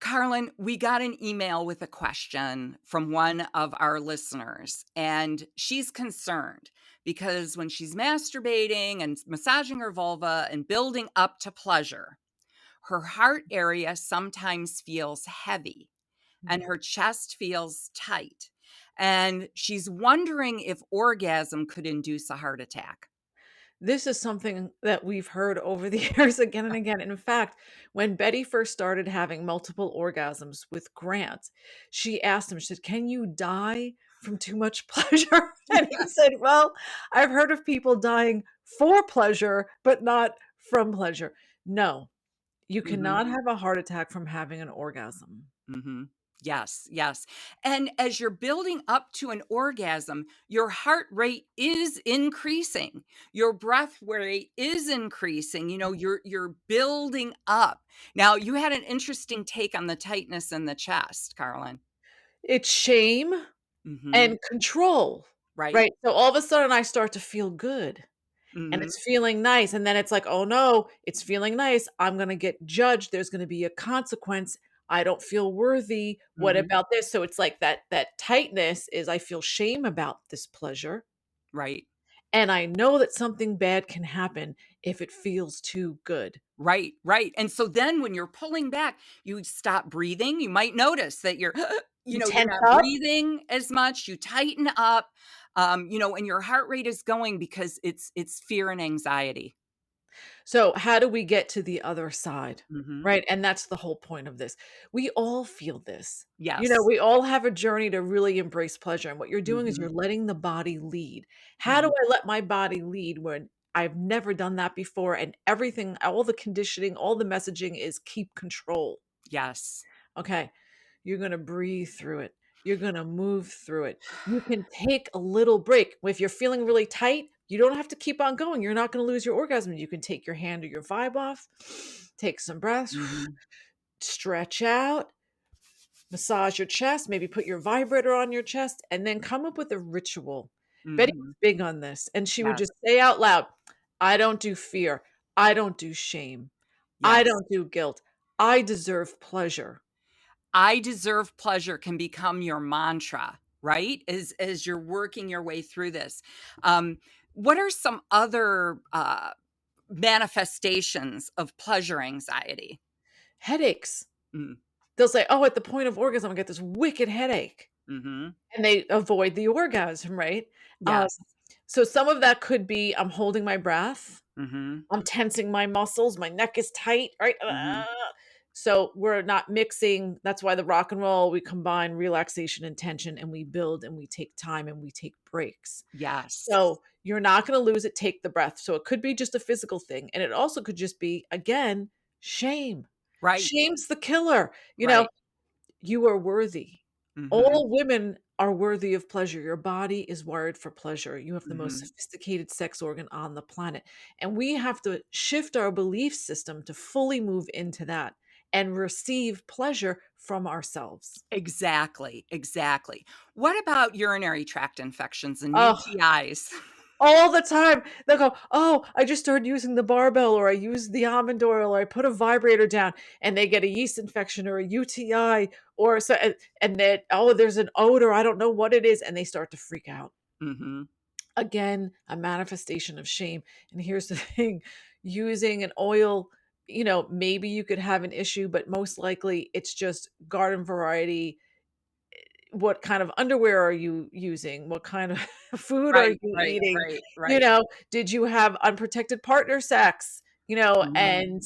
Carlin, we got an email with a question from one of our listeners, and she's concerned because when she's masturbating and massaging her vulva and building up to pleasure, her heart area sometimes feels heavy and Mhm. her chest feels tight. And she's wondering if orgasm could induce a heart attack. This is something that we've heard over the years again and again. In fact, when Betty first started having multiple orgasms with Grant, she asked him, she said, "Can you die from too much pleasure?" And he Yes. said, "Well, I've heard of people dying for pleasure, but not from pleasure." No, you Hmm. cannot have a heart attack from having an orgasm. Hmm. Yes, yes. And as you're building up to an orgasm, your heart rate is increasing. Your breath rate is increasing. You're building up. Now, you had an interesting take on the tightness in the chest, Carlin. It's shame Hmm. and control, Right? right? So all of a sudden I start to feel good. And Hmm. it's feeling nice, and then it's like, "Oh, no, it's feeling nice. I'm gonna get judged. There's gonna be a consequence. I don't feel worthy. What Hmm. about this?" So it's like that tightness is I feel shame about this pleasure, Right. and I know that something bad can happen if it feels too good. Right, right. And so then when you're pulling back, you stop breathing. You might notice that you're, You you're tense not up. breathing as much. You tighten up, and your heart rate is going because it's fear and anxiety. So, how do we get to the other side? Hmm. Right? And that's the whole point of this. We all feel this. Yes. We all have a journey to really embrace pleasure. And what you're doing is Hmm. you're letting the body lead. How do Hmm. I let my body lead when I've never done that before? And everything, all the conditioning, all the messaging is keep control. Yes. Okay. You're going to breathe through it. You're going to move through it. You can take a little break. If you're feeling really tight, you don't have to keep on going. You're not going to lose your orgasm. You can take your hand or your vibe off, take some breaths, Hmm. stretch out, massage your chest, maybe put your vibrator on your chest, and then come up with a ritual. Betty was Hmm. big on this, and she would Yes. just say out loud, "I don't do fear. I don't do shame. I Yes. don't do guilt. I deserve pleasure." I deserve pleasure can become your mantra, right? As you're working your way through this. Um, what are some other manifestations of pleasure anxiety? Headaches. Mm, They'll say, "Oh, at the point of orgasm, I get this wicked headache." mhm. And they avoid the orgasm, right? Um, Yes. so some of that could be I'm holding my breath, Mhm. I'm tensing my muscles, my neck is tight, right? Mhm. So we're not mixing. That's why the rock and roll, we combine relaxation and tension and we build and we take time and we take breaks. Yes. So you're not going to lose it. Take the breath. So it could be just a physical thing. And it also could just be, again, shame. Right. Shame's the killer. You know, Right. you are worthy. Mhm. All women are worthy of pleasure. Your body is wired for pleasure. You have the most Mhm. sophisticated sex organ on the planet. And we have to shift our belief system to fully move into that and receive pleasure from ourselves. Exactly. Exactly. What about urinary tract infections and Oh, UTIs? all the time. They'll go, "Oh, I just started using the barbell, or I used the almond oil, or I put a vibrator down," and they get a yeast infection or a UTI, or so, and that, "Oh, there's an odor. I don't know what it is," and they start to freak out. Mhm. Again, a manifestation of shame. And here's the thing, using an oil, maybe you could have an issue, but most likely it's just garden variety. What kind of underwear are you using? What kind of food are Right. you Right. eating? Right. You Right. know, did you have unprotected partner sex? Mhm. And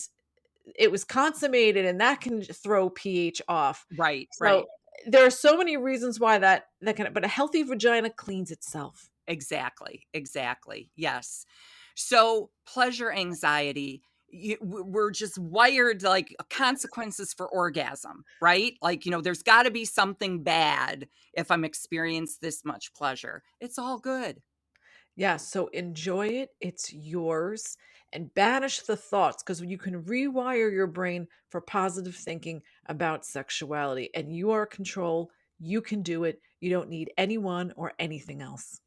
it was consummated, and that can throw pH off. Right. So Right. there are so many reasons why that can, but a healthy vagina cleans itself. Exactly, exactly. Yes. So, pleasure anxiety, we're just wired like consequences for orgasm, right? Like, there's got to be something bad if I'm experiencing this much pleasure. It's all good. Yeah, so enjoy it. It's yours. And banish the thoughts, because you can rewire your brain for positive thinking about sexuality. And you are in control. You can do it. You don't need anyone or anything else.